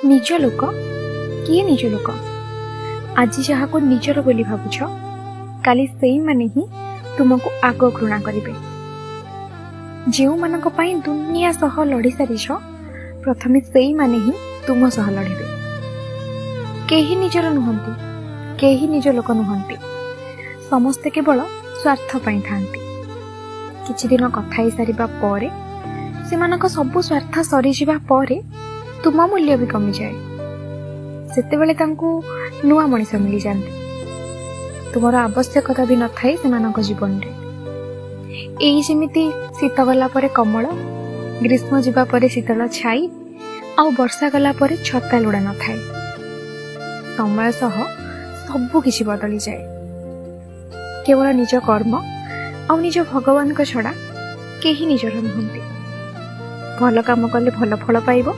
निज लोक किए निज लोक आज जहाँ को निजर बोली भावुछ काली सेई माने ही तुमको आग घृणा करिवे। जेउ मानक पई दुनिया सह लड़ी सारिछ प्रथमे सेई माने ही तुम सह लड़िबे। केही निजर नुहंती, केही निज लोक नुहंती, समस्ते केवल स्वार्थ पई थांती। किछि दिन कथा ही सारिबा परे सेमानक सबु स्वार्थ सरी जिबा परे तुम मूल्य भी कमी जाए। सेतेबेले तांकु नुआ मनीष मिली जाती। तुमर आवश्यकता भी न थाए सेमानक जीवन रे। एही जेमिति शीत गला परे कमल, ग्रीष्म जीवा परे शीतल छाई, आ वर्षा गला परे छता लोड़ा न थाए। समय सह सबु किछि बदली जाए। केवल निज कर्म आ निज भगवान का छड़ा केही निजर नुहंती। भल काम कले भल फल पाइबो,